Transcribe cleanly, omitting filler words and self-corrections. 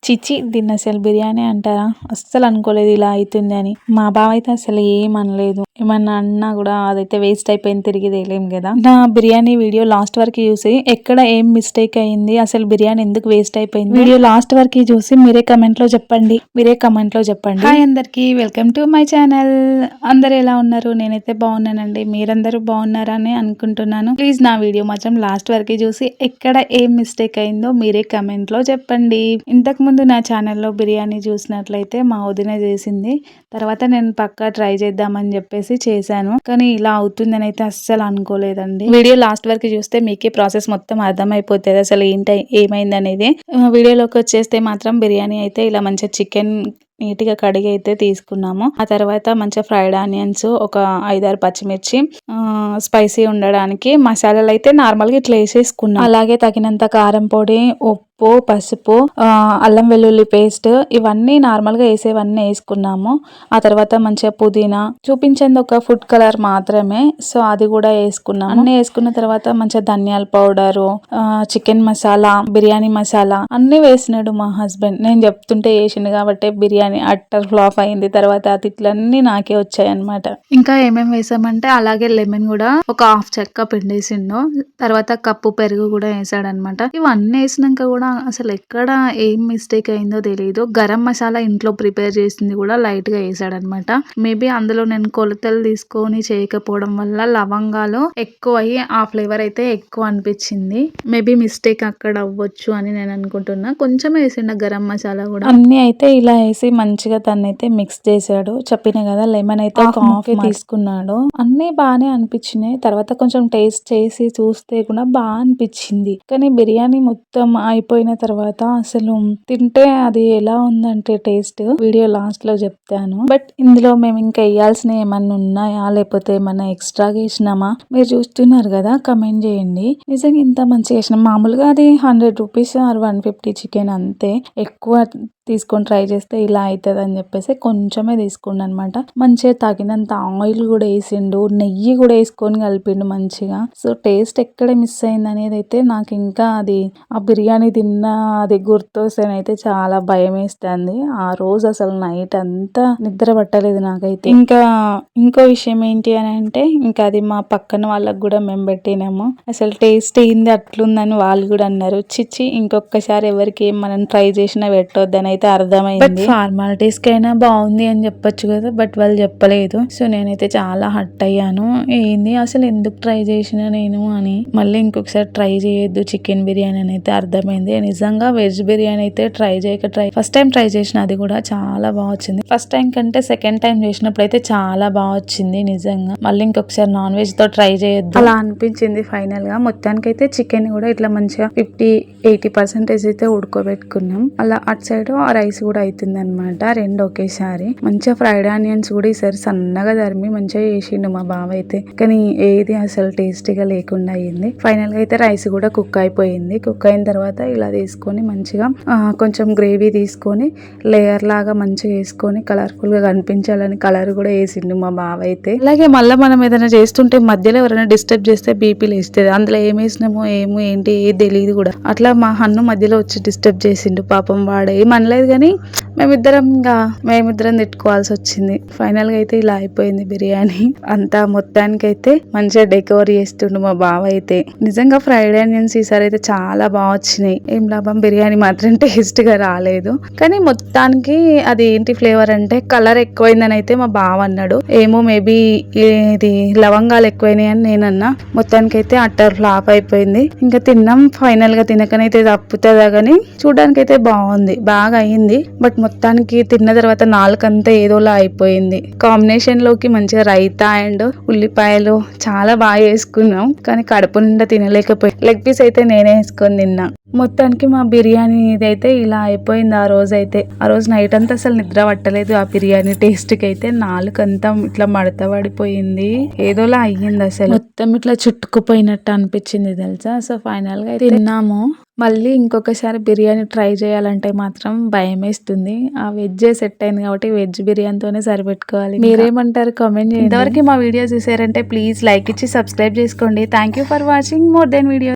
చిచి దీన్ని అసలు బిర్యానీ అంటారా? అస్సలు అనుకోలేదు ఇలా అవుతుంది అని. మా బావ అయితే అసలు ఏమనలేదు. ఏమన్నా అన్నా కూడా అదైతే వేస్ట్ అయిపోయింది, తిరిగి తేలేం కదా. నా బిర్యానీ వీడియో లాస్ట్ వరకు చూసి ఎక్కడ ఏం మిస్టేక్ అయింది, అసలు బిర్యానీ ఎందుకు వేస్ట్ అయిపోయింది, వీడియో లాస్ట్ వరకు చూసి మీరే కమెంట్ లో చెప్పండి. హాయ్ అందరికి, వెల్కమ్ టు మై ఛానల్. అందరు ఎలా ఉన్నారు? నేనైతే బాగున్నానండి. మీరందరూ బాగున్నారని అనుకుంటున్నాను. ప్లీజ్ నా వీడియో మాత్రం లాస్ట్ వరకు చూసి ఎక్కడ ఏం మిస్టేక్ అయిందో మీరే కమెంట్ లో చెప్పండి. ఇంతకు ముందు నా ఛానల్లో బిర్యానీ చూసినట్లయితే మా వదిన చేసింది. తర్వాత నేను పక్కా ట్రై చేద్దామని చెప్పేసి చేశాను. కానీ ఇలా అవుతుందని అయితే అస్సలు అనుకోలేదండి. వీడియో లాస్ట్ వరకు చూస్తే మీకే ప్రాసెస్ మొత్తం అర్థమైపోతుంది అసలు ఏమైంది అనేది. వీడియోలోకి వచ్చేస్తే మాత్రం బిర్యానీ అయితే ఇలా మంచిగా చికెన్ నీట్ గా కడిగి అయితే తీసుకున్నాము. ఆ తర్వాత మంచిగా ఫ్రైడ్ ఆనియన్స్, ఒక 5-6 పచ్చిమిర్చి, స్పైసీ ఉండడానికి మసాలాలు అయితే నార్మల్ గా ఇట్లా వేసేసుకున్నాం. అలాగే తగినంత కారం పొడి, ఉప్పు, పసుపు, అల్లం వెల్లుల్లి పేస్ట్, ఇవన్నీ నార్మల్ గా వేసేవన్నీ వేసుకున్నాము. ఆ తర్వాత మంచిగా పుదీనా, చూపించింది ఒక ఫుడ్ కలర్ మాత్రమే, సో అది కూడా వేసుకున్నాము. అన్ని వేసుకున్న తర్వాత మంచిగా ధనియాల పౌడరు, చికెన్ మసాలా, బిర్యానీ మసాలా అన్ని వేసినాడు మా హస్బెండ్. నేను చెప్తుంటే వేసిండు కాబట్టి బిర్యానీ అట్టర్ ఫ్లాప్ అయింది. తర్వాత ఆ తిట్లన్నీ నాకే వచ్చాయి అనమాట. ఇంకా ఏమేమి వేసామంటే అలాగే లెమన్ కూడా ఒక 1/2 చెక్క పిండేసిండు. తర్వాత కప్పు పెరుగు కూడా వేసాడనమాట. ఇవన్నీ వేసినాక కూడా అసలు ఎక్కడ ఏం మిస్టేక్ అయిందో తెలియదు. గరం మసాలా ఇంట్లో ప్రిపేర్ చేసింది కూడా లైట్ గా వేసాడనమాట. మేబీ అందులో నేను కొలతలు తీసుకొని చేయకపోవడం వల్ల లవంగాలు ఎక్కువ అయ్యి ఆ ఫ్లేవర్ అయితే ఎక్కువ అనిపించింది. మేబీ మిస్టేక్ అక్కడ అవ్వచ్చు అని నేను అనుకుంటున్నా. కొంచెం వేసిండ గరం మసాలా కూడా. అన్ని అయితే ఇలా వేసి మంచిగా దాన్ని అయితే మిక్స్ చేసాడు. చెప్పిన కదా లెమన్ అయితే ఒక హాఫ్ తీసుకున్నాడు. అన్ని బాగానే అనిపించినాయి. తర్వాత కొంచెం టేస్ట్ చేసి చూస్తే కూడా బాగా అనిపించింది. కానీ బిర్యానీ మొత్తం అయిపోయిన తర్వాత అసలు తింటే అది ఎలా ఉందంటే టేస్ట్ వీడియో లాస్ట్ లో చెప్తాను. బట్ ఇందులో మేము ఇంకా వేయాల్సినవి ఏమన్నా ఉన్నాయా, లేకపోతే ఏమన్నా ఎక్స్ట్రా వేసినామా మీరు చూస్తున్నారు కదా, కమెంట్ చేయండి. నిజంగా ఇంత మంచిగా వేసినాం. మామూలుగా అది 100 రూపీస్ ఆర్ 150 చికెన్ అంతే. ఎక్కువ తీసుకొని ట్రై చేస్తే ఇలా అవుతుంది అని చెప్పేసి కొంచెమే తీసుకుండు అనమాట. మంచిగా తగినంత ఆయిల్ కూడా వేసిండు, నెయ్యి కూడా వేసుకొని కలిపిండు మంచిగా. సో టేస్ట్ ఎక్కడ మిస్ అయింది అనేది అయితే నాకు ఇంకా అది ఆ బిర్యానీ తిన్న అది గుర్తొస్తేనైతే చాలా భయం వేస్తుంది. ఆ రోజు అసలు నైట్ అంతా నిద్ర పట్టలేదు నాకైతే. ఇంకా ఇంకో విషయం ఏంటి అని అంటే, ఇంకా అది మా పక్కన వాళ్ళకి కూడా మేము పెట్టినాము. అసలు టేస్ట్ ఏంది అట్లుందని వాళ్ళు కూడా అన్నారు. చిచ్చి ఇంకొకసారి ఎవరికి ఏం మనం ట్రై చేసినా పెట్టొద్దని అయితే అర్థమైంది. ఫార్మాలిటీస్ కైనా బాగుంది అని చెప్పొచ్చు కదా, బట్ వాళ్ళు చెప్పలేదు. సో నేనైతే చాలా హట్ అయ్యాను. ఏంది అసలు ఎందుకు ట్రై చేసిన నేను అని. మళ్ళీ ఇంకొకసారి ట్రై చేయొద్దు చికెన్ బిర్యానీ అని అయితే అర్థమైంది. నిజంగా వెజ్ బిర్యానీ అయితే ఫస్ట్ టైం ట్రై చేసిన, అది కూడా చాలా బాగా వచ్చింది. ఫస్ట్ టైం కంటే సెకండ్ టైం చేసినప్పుడు అయితే చాలా బాగా వచ్చింది నిజంగా. మళ్ళీ ఇంకొకసారి నాన్ వెజ్ తో ట్రై చేయొద్దు అలా అనిపించింది ఫైనల్ గా. మొత్తానికి అయితే చికెన్ కూడా ఇట్లా మంచిగా 50-80% అయితే ఉడుకోబెట్టుకున్నాం. అలా అటు సైడ్ ఆ రైస్ కూడా అవుతుంది అనమాట, రెండు ఒకేసారి. మంచిగా ఫ్రైడ్ ఆనియన్స్ కూడా ఈసారి సన్నగా తరిమి మంచిగా చేసిండు మా బావ అయితే. కానీ ఏది అసలు టేస్టీగా లేకుండా అయ్యింది. ఫైనల్ గా అయితే రైస్ కూడా కుక్ అయిపోయింది. కుక్ అయిన తర్వాత ఇలా తీసుకొని మంచిగా కొంచెం గ్రేవీ తీసుకొని లేయర్ లాగా మంచిగా వేసుకొని కలర్ఫుల్ గా కనిపించాలని కలర్ కూడా వేసిండు మా బావ అయితే. అలాగే మళ్ళీ మనం ఏదైనా చేస్తుంటే మధ్యలో ఎవరైనా డిస్టర్బ్ చేస్తే బీపీ లేస్తుంది. అందులో ఏం వేసినామో ఏమో ఏంటి ఏది తెలియదు కూడా. అట్లా మా హన్ను మధ్యలో వచ్చి డిస్టర్బ్ చేసిండు. పాపం వాడు ఏమనలేదు కానీ మేమిద్దరం తిట్టుకోవాల్సి వచ్చింది. ఫైనల్ గా అయితే ఇలా అయిపోయింది బిర్యానీ అంతా. మొత్తానికి అయితే మంచిగా డెకోర్ చేస్తుండు మా బావ అయితే. నిజంగా ఫ్రైడ్ ఆనియన్స్ ఈసారి అయితే చాలా బాగా వచ్చినాయి. ఏం లాభం బిర్యానీ మాత్రం టేస్ట్ గా రాలేదు. కానీ మొత్తానికి అది ఏంటి ఫ్లేవర్ అంటే కలర్ ఎక్కువైందని అయితే మా బావ అన్నాడు. ఏమో మేబీ ఇది లవంగాలు ఎక్కువైనాయి అని నేనన్నా. మొత్తానికి అయితే అట్టర్ ఫ్లాప్ అయిపోయింది. ఇంకా తిన్నాం. ఫైనల్ గా తినకనైతే తప్పుతుందా కానీ చూడడానికి అయితే బాగుంది, బాగా అయింది. బట్ మొత్తానికి తిన్న తర్వాత నాలుకంతా ఏదోలా అయిపోయింది. కాంబినేషన్ లోకి మంచిగా రైతా అండ్ ఉల్లిపాయలు చాలా బాగా వేసుకున్నాం. కానీ కడుపు నిండా తినలేకపోయి. లెగ్ పీస్ అయితే నేనే వేసుకొని తిన్నా. మొత్తానికి మా బిర్యానీ ఇదైతే ఇలా అయిపోయింది. ఆ రోజు నైట్ అంతా అసలు నిద్ర పట్టలేదు. ఆ బిర్యానీ టేస్ట్ కి అయితే నాలుకంతా ఇట్లా మడత పడిపోయింది, ఏదోలా అయ్యింది. అసలు మొత్తం ఇట్లా చుట్టుకుపోయినట్టు అనిపించింది తెలుసా. సో ఫైనల్ గా తిన్నాము. మళ్ళీ ఇంకొకసారి బిర్యానీ ట్రై చేయాలంటే మాత్రం భయం వేస్తుంది. ఆ వెజ్ సెట్ అయింది కాబట్టి వెజ్ బిర్యానీతోనే సరిపెట్టుకోవాలి. మీరేమంటారు కామెంట్ చేయండి. ఇంతవరకు మా వీడియో చూసారంటే ప్లీజ్ లైక్ ఇచ్చి సబ్స్క్రైబ్ చేసుకోండి. Thank you for watching more than video.